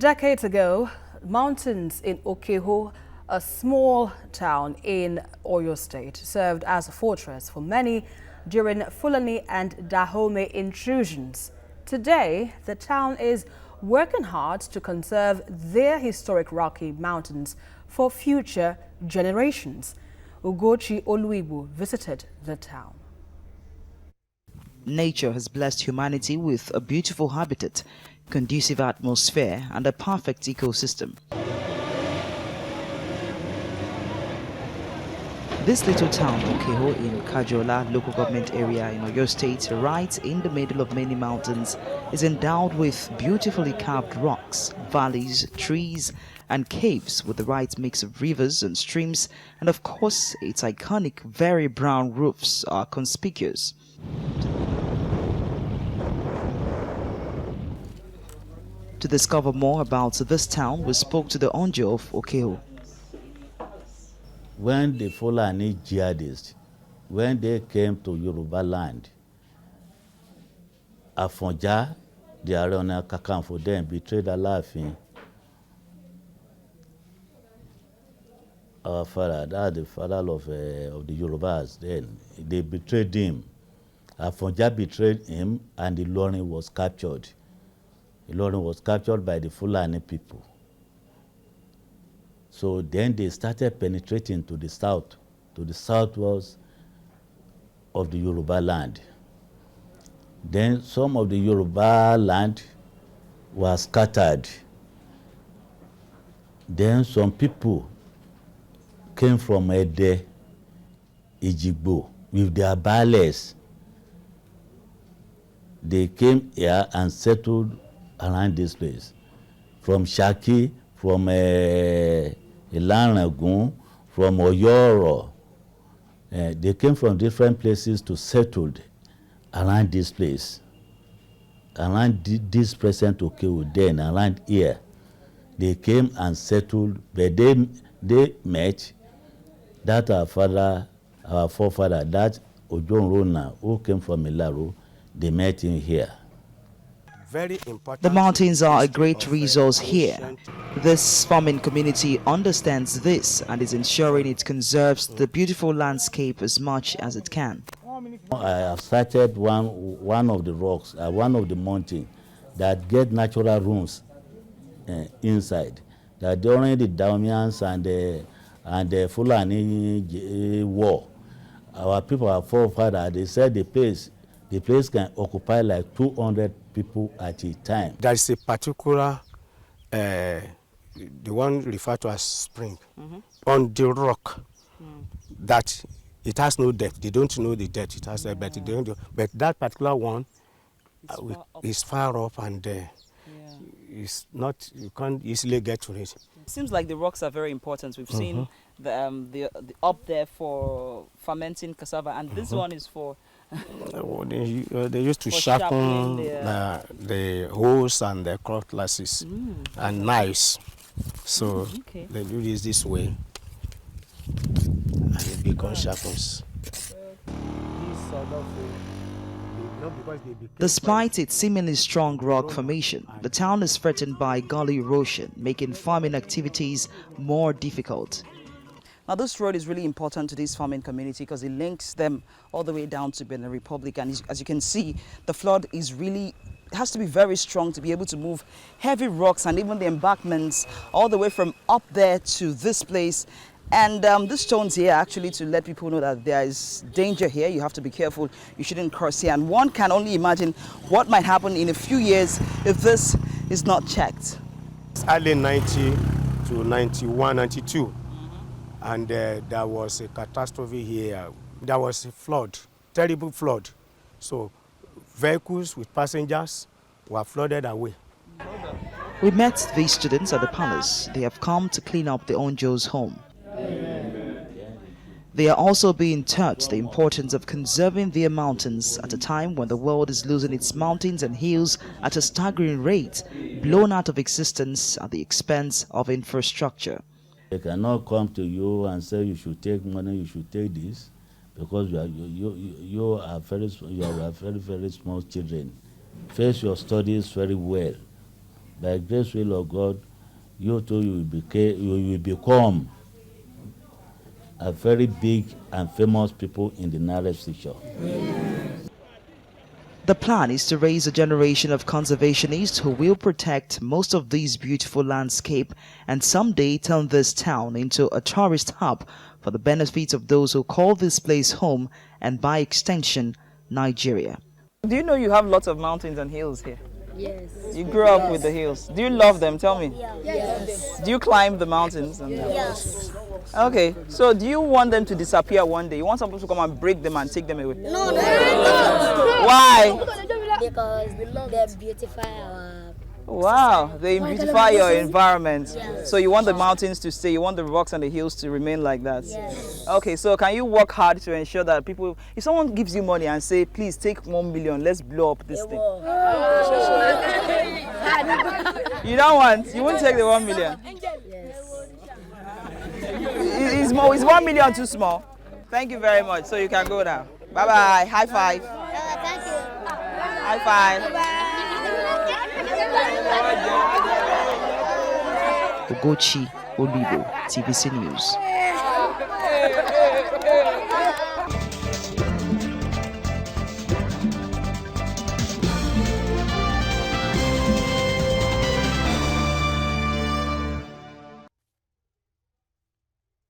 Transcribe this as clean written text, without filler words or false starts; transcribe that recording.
Decades ago, mountains in Okeho, a small town in Oyo State, served as a fortress for many during Fulani and Dahomey intrusions. Today, the town is working hard to conserve their historic Rocky Mountains for future generations. Ugochi Oluibu visited the town. Nature has blessed humanity with a beautiful habitat, conducive atmosphere, and a perfect ecosystem. This little town, Okeho, in Kajola local government area in Oyo State, right in the middle of many mountains, is endowed with beautifully carved rocks, valleys, trees, and caves with the right mix of rivers and streams, and of course, its iconic, very brown roofs are conspicuous. To discover more about this town, we spoke to the Onjo of Okeho. When the Fulani jihadists, when they came to Yoruba land, Afonja, the Arona Kakanfo, then betrayed Alaafin. Our father, that's the father of the Yorubas then. They betrayed him. Afonja betrayed him, and Ilorin was captured. Ilorin was captured by the Fulani people. So then they started penetrating to the southwest of the Yoruba land. Then some of the Yoruba land was scattered. Then some people came from Ede, Ejigbo, with their baales. They came here and settled around this place. From Shaki, from Ilanagun, from Oyoro. They came from different places to settle around this place. Around this present Okeho, then around here. They came and settled, but they met that our forefather, that Ojon Rona, who came from Ilaro, they met him here. Very important. The mountains are a great resource here. This farming community understands this and is ensuring it conserves the beautiful landscape as much as it can. I have started one of the rocks, one of the mountains that get natural rooms inside. That during the Daomians and the Fulani war, our people, our forefathers, they said the place can occupy like 200 people at a time. There is a particular, the one referred to as spring, on the rock, that it has no depth. They don't know the depth it has, but they don't know. But that particular one is far up, and it's not, you can't easily get to it. It seems like the rocks are very important. We've seen the up there for fermenting cassava, and this one is for. They used to sharpen the hoes and the cutlasses and knives. So they do this way, and it becomes sharpens. Despite its seemingly strong rock formation, the town is threatened by gully erosion, making farming activities more difficult. Now, this road is really important to this farming community because it links them all the way down to Benin Republic. And as you can see, the flood has to be very strong to be able to move heavy rocks and even the embankments all the way from up there to this place. And this stone's here actually to let people know that there is danger here. You have to be careful. You shouldn't cross here. And one can only imagine what might happen in a few years if this is not checked. It's early 90 to 91, 92. And there was a catastrophe here. There was a flood, terrible flood. So vehicles with passengers were flooded away. We met these students at the palace. They have come to clean up the Onjo's home. They are also being taught the importance of conserving their mountains at a time when the world is losing its mountains and hills at a staggering rate, blown out of existence at the expense of infrastructure. They cannot come to you and say you should take money, you should take this, because you are very small children. Face your studies very well by grace will of God, you too you will become a very big and famous people in the Nile seashore. The plan is to raise a generation of conservationists who will protect most of this beautiful landscape and someday turn this town into a tourist hub for the benefit of those who call this place home and by extension, Nigeria. Do you know you have lots of mountains and hills here? Yes. You grew up with the hills. Do you love them? Tell me. Yes. Do you climb the mountains? Yes. Okay, so do you want them to disappear one day? You want someone to come and break them and take them away? No. Why? Because they beautify our... Wow, they beautify your environment. Yes. So you want the mountains to stay, you want the rocks and the hills to remain like that. Yes. Okay, so can you work hard to ensure that people, if someone gives you money and say, please take 1 million, let's blow up this thing. You don't want, you won't take the 1 million. Is 1 million too small? Thank you very much. So you can go now. Bye bye. High five. Thank you. High five. Ogochi Olibo, TVC News.